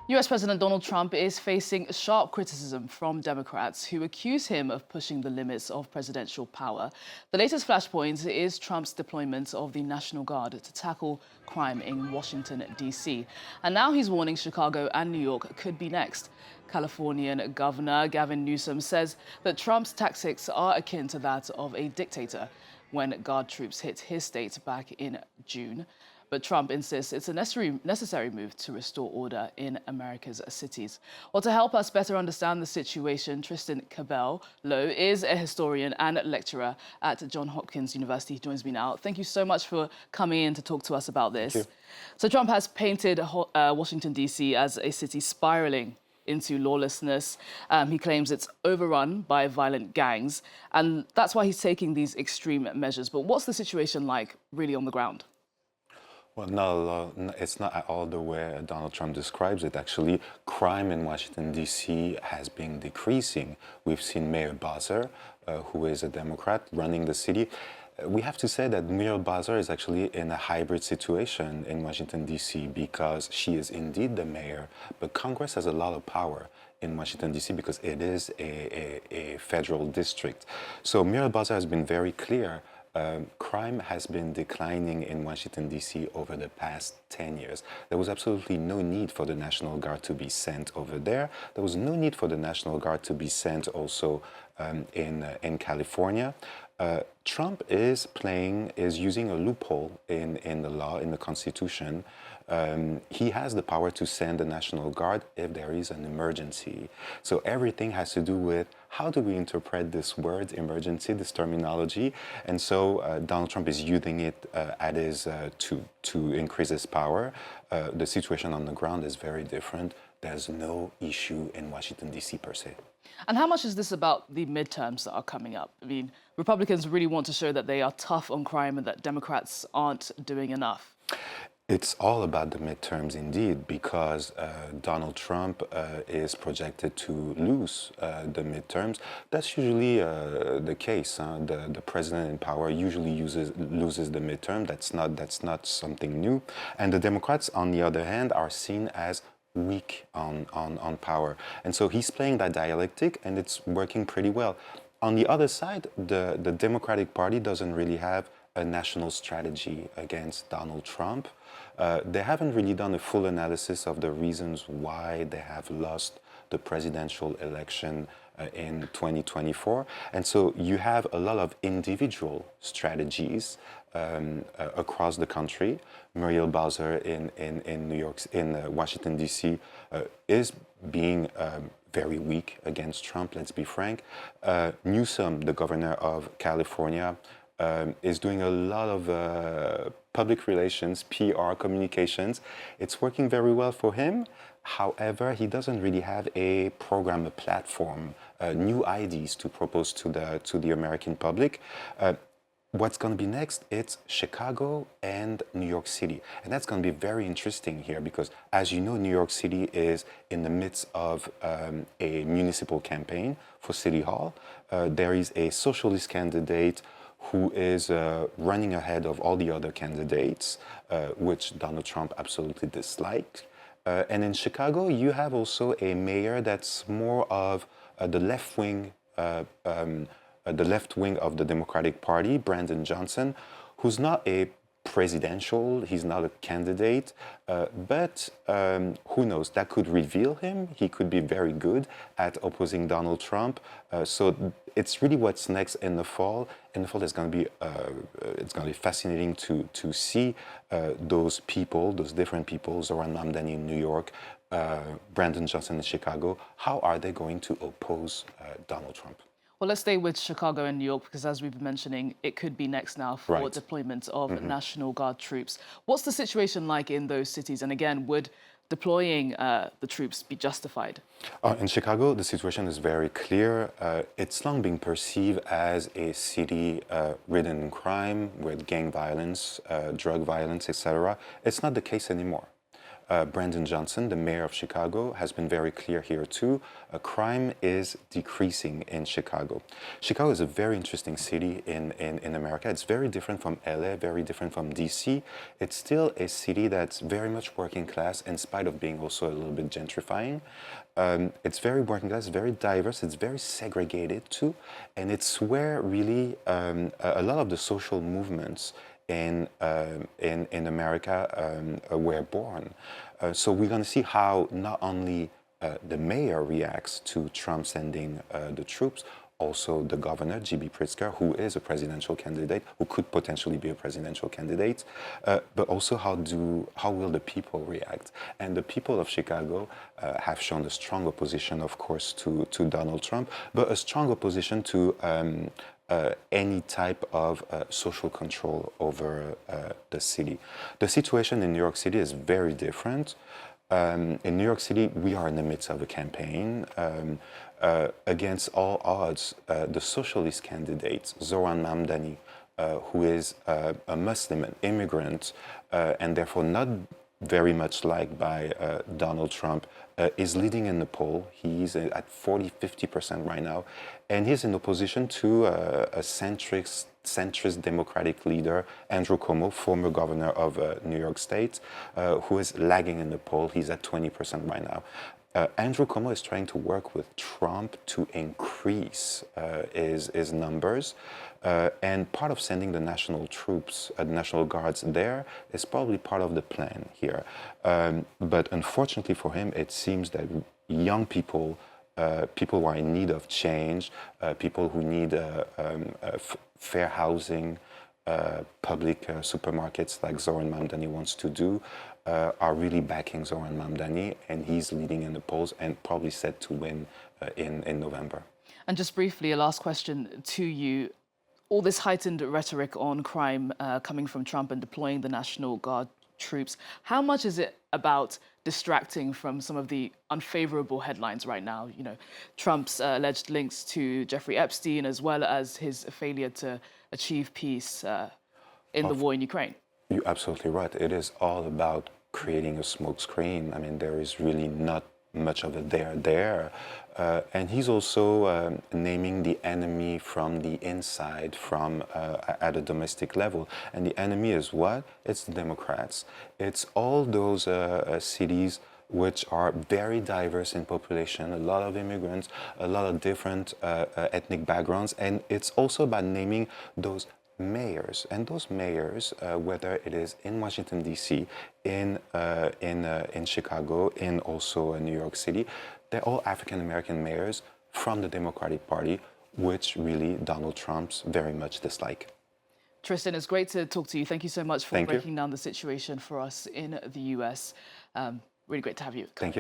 US President Donald Trump is facing sharp criticism from Democrats who accuse him of pushing the limits of presidential power. The latest flashpoint is Trump's deployment of the National Guard to tackle crime in Washington, D.C. And now he's warning Chicago and New York could be next. Californian Governor Gavin Newsom says that Trump's tactics are akin to that of a dictator when Guard troops hit his state back in June. But Trump insists it's a necessary move to restore order in America's cities. Well, to help us better understand the situation, Tristan Cabello is a historian and lecturer at Johns Hopkins University. He joins me now. Thank you so much for coming in to talk to us about this. Thank you. So Trump has painted Washington, D.C. as a city spiraling into lawlessness. He claims it's overrun by violent gangs, and that's why he's taking these extreme measures. But what's the situation like really on the ground? Well, no, it's not at all the way Donald Trump describes it. Actually, crime in Washington, D.C. has been decreasing. We've seen Mayor Bowser, who is a Democrat, running the city. We have to say that Mayor Bowser is actually in a hybrid situation in Washington, D.C. because she is indeed the mayor, but Congress has a lot of power in Washington, D.C. because it is a federal district. So Mayor Bowser has been very clear. Crime has been declining in Washington, D.C. over the past 10 years. There was absolutely no need for the National Guard to be sent over there. There was no need for the National Guard to be sent also in California. Trump is using a loophole in the law, in the Constitution. He has the power to send the National Guard if there is an emergency. So everything has to do with how do we interpret this word, emergency, this terminology. And so Donald Trump is using it to increase his power. The situation on the ground is very different. There's no issue in Washington, D.C. per se. And how much is this about the midterms that are coming up? I mean, Republicans really want to show that they are tough on crime and that Democrats aren't doing enough. It's all about the midterms indeed, because Donald Trump is projected to lose the midterms. That's usually the case. The president in power usually loses the midterm. That's not something new. And the Democrats, on the other hand, are seen as weak on power. And so he's playing that dialectic, and it's working pretty well. On the other side, the Democratic Party doesn't really have a national strategy against Donald Trump. They haven't really done a full analysis of the reasons why they have lost the presidential election in 2024. And so you have a lot of individual strategies across the country. Muriel Bowser in New York, in Washington, D.C. Is being very weak against Trump, let's be frank. Newsom, the governor of California, is doing a lot of public relations, PR, communications. It's working very well for him. However, he doesn't really have a program, a platform, new ideas to propose to the American public. What's going to be next? It's Chicago and New York City. And that's going to be very interesting here because, as you know, New York City is in the midst of a municipal campaign for City Hall. There is a socialist candidate who is running ahead of all the other candidates, which Donald Trump absolutely disliked. And in Chicago, you have also a mayor that's more of the left wing of the Democratic Party, Brandon Johnson, who's not a presidential, he's not a candidate, but who knows, that could reveal him. He could be very good at opposing Donald Trump. So it's really what's next in the fall. In the fall, it's going to be fascinating to see those people, those different people, Zoran Mamdani in New York, Brandon Johnson in Chicago. How are they going to oppose Donald Trump? Well, let's stay with Chicago and New York because, as we've been mentioning, it could be next now for deployment of National Guard troops. What's the situation like in those cities? And again, would deploying the troops be justified? In Chicago, the situation is very clear. It's long been perceived as a city ridden in crime with gang violence, drug violence, etc. It's not the case anymore. Brandon Johnson, the mayor of Chicago, has been very clear here too. Crime is decreasing in Chicago. Chicago is a very interesting city in America. It's very different from LA, very different from DC. It's still a city that's very much working class in spite of being also a little bit gentrifying. It's very working class, very diverse, it's very segregated too. And it's where really a lot of the social movements in America were born. So we're going to see how not only the mayor reacts to Trump sending the troops, also the governor, J.B. Pritzker, who is a presidential candidate, who could potentially be a presidential candidate, but also how will the people react? And the people of Chicago have shown a strong opposition, of course, to Donald Trump, but a strong opposition to any type of social control over the city. The situation in New York City is very different. In New York City, we are in the midst of a campaign. Against all odds, the socialist candidate, Zoran Mamdani, who is a Muslim, an immigrant, and therefore not very much liked by Donald Trump, is leading in the poll. He's at 40–50% right now, and he's in opposition to a centrist Democratic leader, Andrew Cuomo, former governor of New York State, who is lagging in the poll. He's at 20% right now. Andrew Cuomo is trying to work with Trump to increase his numbers, and part of sending the national troops, the National Guards there is probably part of the plan here. But unfortunately for him, it seems that young people, people who are in need of change, people who need fair housing, public supermarkets like Zoran Mamdani wants to do, are really backing Zoran Mamdani, and he's leading in the polls and probably set to win in November. And just briefly, a last question to you. All this heightened rhetoric on crime coming from Trump and deploying the National Guard troops, how much is it about distracting from some of the unfavorable headlines right now? You know, Trump's alleged links to Jeffrey Epstein, as well as his failure to achieve peace in the war in Ukraine. You're absolutely right. It is all about creating a smokescreen. I mean, there is really not much of it there. And he's also naming the enemy from the inside, from at a domestic level. And the enemy is what? It's the Democrats. It's all those cities which are very diverse in population, a lot of immigrants, a lot of different ethnic backgrounds. And it's also about naming those mayors, and those mayors, whether it is in Washington D.C., in Chicago, in also New York City, they're all African American mayors from the Democratic Party, which really Donald Trump's very much dislike. Tristan, it's great to talk to you. Thank you so much for breaking down the situation for us in the US. Really great to have you. Thank you.